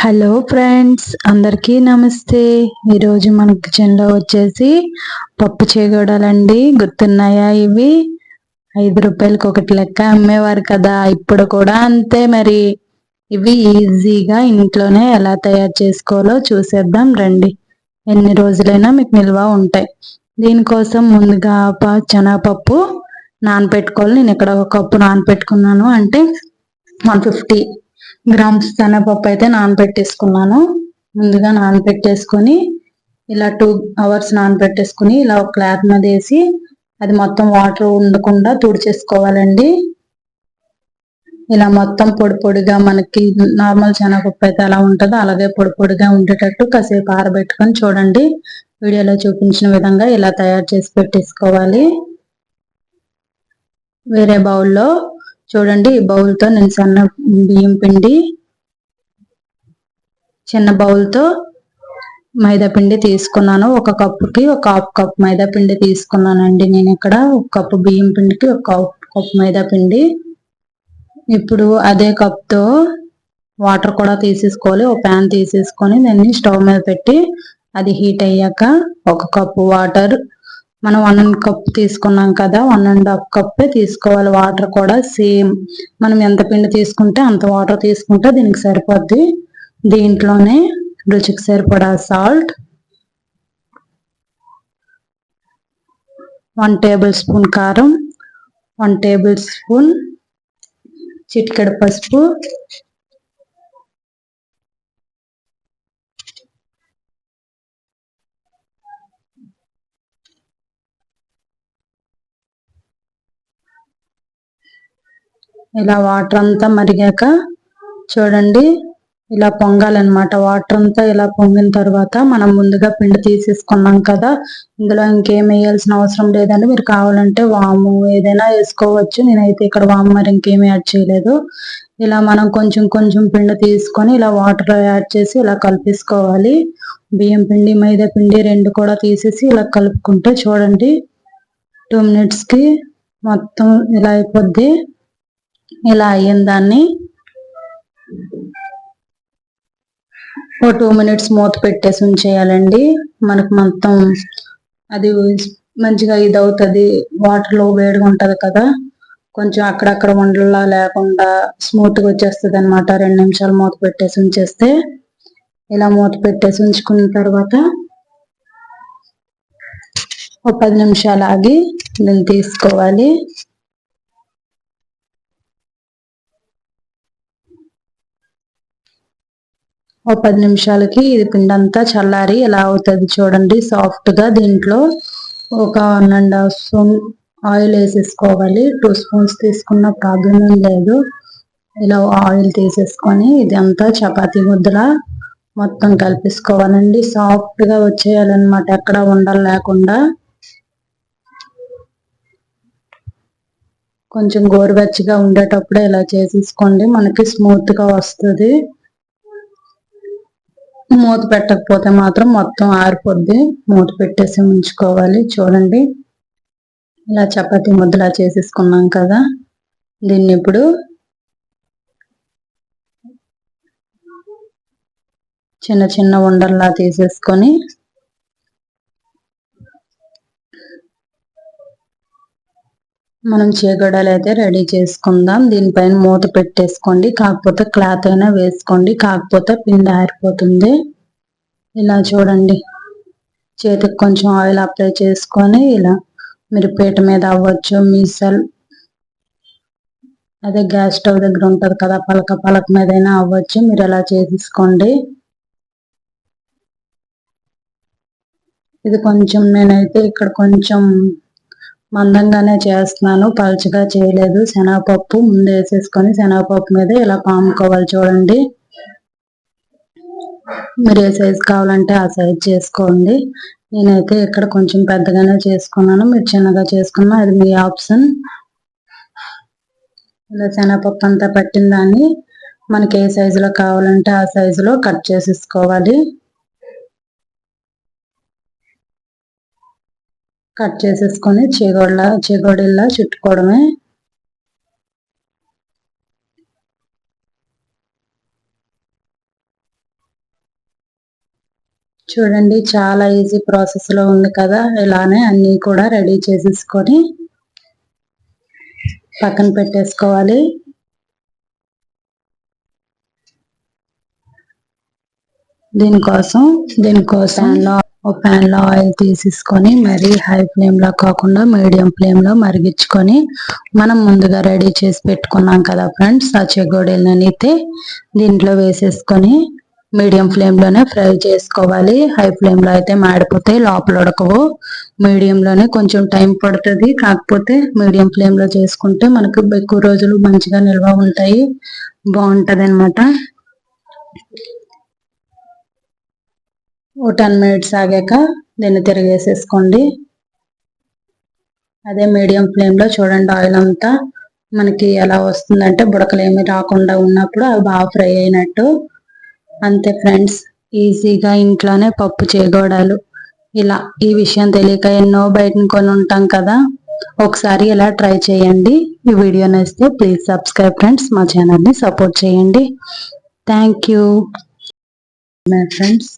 Hello friends, అందరికీ నమస్తే. ఈరోజు మన కిచెన్లో వచ్చేసి పప్పు చేగోడాలండి. గుర్తున్నాయా? ఇవి 5 రూపాయలకి ఒకటి లెక్క అమ్మేవారు కదా, ఇప్పుడు కూడా అంతే. మరి ఇవి ఈజీగా ఇంట్లోనే ఎలా తయారు చేసుకోవాలో చూసేద్దాం రండి. ఎన్ని రోజులైనా మీకు నిల్వ ఉంటాయి. దీనికోసం ముందుగా శనగపప్పు నానబెట్టుకోవాలి. నేను ఇక్కడ ఒక కప్పు నానబెట్టుకున్నాను, అంటే 150 గ్రామ్స్ శనగపప్పు అయితే నానబెట్టేసుకున్నాను. ముందుగా నానబెట్టేసుకొని ఇలా 2 అవర్స్ నానబెట్టేసుకుని ఇలా ఒక క్లాత్ మీద వేసి అది మొత్తం వాటర్ ఉండకుండా తుడిచేసుకోవాలండి. ఇలా మొత్తం పొడి పొడిగా, మనకి నార్మల్ శనగపప్పు అయితే ఎలా ఉంటుందో అలాగే పొడి పొడిగా ఉండేటట్టు కాసేపు ఆరబెట్టుకొని చూడండి. వీడియోలో చూపించిన విధంగా ఇలా తయారు చేసి పెట్టేసుకోవాలి. వేరే బౌల్లో చూడండి, ఈ బౌల్తో నేను సన్న బియ్యం పిండి, చిన్న బౌల్తో మైదా పిండి తీసుకున్నాను. ఒక కప్పుకి ఒక హాఫ్ కప్ మైదా పిండి తీసుకున్నానండి. నేను ఇక్కడ ఒక కప్పు బియ్యం పిండికి ఒక కప్పు మైదా పిండి. ఇప్పుడు అదే కప్తో వాటర్ కూడా తీసేసుకోవాలి. ఒక ప్యాన్ తీసేసుకొని దాన్ని స్టవ్ మీద పెట్టి అది హీట్ అయ్యాక ఒక కప్పు వాటర్, మనం 1.5 కప్ తీసుకున్నాం కదా, 1.5 కప్పే తీసుకోవాలి. వాటర్ కూడా సేమ్ మనం ఎంత పిండి తీసుకుంటే అంత వాటర్ తీసుకుంటే దీనికి సరిపోద్ది. దీంట్లోనే రుచికి సరిపడా సాల్ట్, 1 టేబుల్ స్పూన్ కారం, 1 టేబుల్ స్పూన్ చిటికెడు పసుపు, ఇలా వాటర్ అంతా మరిగాక చూడండి, ఇలా పొంగాలన్నమాట. వాటర్ అంతా ఇలా పొంగిన తర్వాత మనం ముందుగా పిండి తీసేసుకున్నాం కదా, ఇందులో ఇంకేం వేయాల్సిన అవసరం లేదండి. మీరు కావాలంటే వాము ఏదైనా వేసుకోవచ్చు. నేనైతే ఇక్కడ వాము మరి ఇంకేం యాడ్ చేయలేదు. ఇలా మనం కొంచెం కొంచెం పిండి తీసుకొని ఇలా వాటర్ యాడ్ చేసి ఇలా కలిపేసుకోవాలి. బియ్యం పిండి మైదా పిండి రెండు కూడా తీసేసి ఇలా కలుపుకుంటే చూడండి 2 మినిట్స్కి మొత్తం ఇలా అయిపోద్ది. ఇలా అయిన దాన్ని ఓ 2 మినిట్స్ మూత పెట్టేసి ఉంచేయాలండి. మనకు మొత్తం అది మంచిగా ఇది అవుతుంది. వాటర్లో వేడిగా ఉంటుంది కదా, కొంచెం అక్కడక్కడ ఉండలా లేకుండా స్మూత్గా వచ్చేస్తుంది అనమాట. 2 నిమిషాలు మూత పెట్టేసి ఉంచేస్తే, ఇలా మూత పెట్టేసి ఉంచుకున్న తర్వాత ఒక 10 నిమిషాలు ఆగి దీన్ని తీసుకోవాలి. ఒక 10 నిమిషాలకి ఇది పిండి అంతా చల్లారి ఇలా అవుతుంది చూడండి సాఫ్ట్గా. దీంట్లో ఒక 1.5 స్పూన్ ఆయిల్ వేసేసుకోవాలి. 2 స్పూన్స్ తీసుకున్న ప్రాబ్లం ఏం లేదు. ఇలా ఆయిల్ తీసేసుకొని ఇది అంతా చపాతీ ముద్దలా మొత్తం కలిపేసుకోవాలండి. సాఫ్ట్గా వచ్చేయాలన్నమాట, ఎక్కడ ఉండలు లేకుండా. కొంచెం గోరువెచ్చగా ఉండేటప్పుడే ఇలా చేసేసుకోండి, మనకి స్మూత్గా వస్తుంది. మూత పెట్టకపోతే మాత్రం మొత్తం ఆరిపోద్ది. మూత పెట్టేసి ఉంచుకోవాలి. చూడండి, ఇలా చపాతీ ముద్దలా చేసేసుకున్నాం కదా, దీన్ని ఇప్పుడు చిన్న చిన్న ఉండల్లా తీసేసుకొని మనం చేగడాలు అయితే రెడీ చేసుకుందాం. దీనిపైన మూత పెట్టేసుకోండి, కాకపోతే క్లాత్ అయినా వేసుకోండి, కాకపోతే పిండి ఆరిపోతుంది. ఇలా చూడండి, చేతికి కొంచెం ఆయిల్ అప్లై చేసుకొని ఇలా మీరు పీట మీద అవ్వచ్చు, మీసల్ అదే గ్యాస్ స్టవ్ దగ్గర ఉంటుంది కదా, పలక మీద అయినా అవ్వచ్చు. మీరు ఎలా చేసేసుకోండి. ఇది కొంచెం నేనైతే ఇక్కడ కొంచెం మందంగానే చేస్తున్నాను, పలుచగా చేయలేదు. శనగపప్పు ముందు వేసేసుకొని శనగపప్పు మీద ఇలా పాముకోవాలి. చూడండి, మీరు ఏ సైజు కావాలంటే ఆ సైజు చేసుకోండి. నేనైతే ఇక్కడ కొంచెం పెద్దగానే చేసుకున్నాను, మీరు చిన్నగా చేసుకున్నా అది మీ ఆప్షన్. ఇలా శనగపప్పు అంతా పట్టిన దాన్ని మనకి ఏ సైజులో కావాలంటే ఆ సైజులో కట్ చేసేసుకోవాలి. కట్ చేసేసుకొని చేగోడిల్లా చుట్టుకోవడమే. చూడండి చాలా ఈజీ ప్రాసెస్ లో ఉంది కదా. ఇలానే అన్ని కూడా రెడీ చేసేసుకొని పక్కన పెట్టేసుకోవాలి. దీనికోసం ప్యాన్ లో ఆయిల్ తీసేసుకొని మరి హై ఫ్లేమ్ లో కాకుండా మీడియం ఫ్లేమ్ లో మరిగించుకొని మనం ముందుగా రెడీ చేసి పెట్టుకున్నాం కదా ఫ్రెండ్స్, ఆ చెగోడీలను అయితే దీంట్లో వేసేసుకొని మీడియం ఫ్లేమ్ లోనే ఫ్రై చేసుకోవాలి. హై ఫ్లేమ్ లో అయితే మాడిపోతే లోపల ఉడకవు. మీడియం లోనే కొంచెం టైం పడుతుంది, కాకపోతే మీడియం ఫ్లేమ్ లో చేసుకుంటే మనకు ఎక్కువ రోజులు మంచిగా నిల్వ ఉంటాయి, బాగుంటది అన్నమాట. ఓ 10 మినిట్స్ ఆగాక దీన్ని తిరిగేసేసుకోండి. అదే మీడియం ఫ్లేమ్ లో చూడండి, ఆయిల్ అంతా మనకి ఎలా వస్తుందంటే బుడకలు ఏమి రాకుండా ఉన్నప్పుడు అవి బాగా ఫ్రై అయినట్టు. అంతే ఫ్రెండ్స్, ఈజీగా ఇంట్లోనే పప్పు చేగోడాలు. ఇలా ఈ విషయం తెలియక ఎన్నో బయట కొని ఉంటాం కదా. ఒకసారి ఇలా ట్రై చేయండి. ఈ వీడియో నచ్చితే ప్లీజ్ సబ్స్క్రైబ్ ఫ్రెండ్స్, మా ఛానల్ని సపోర్ట్ చేయండి. Thank you my friends.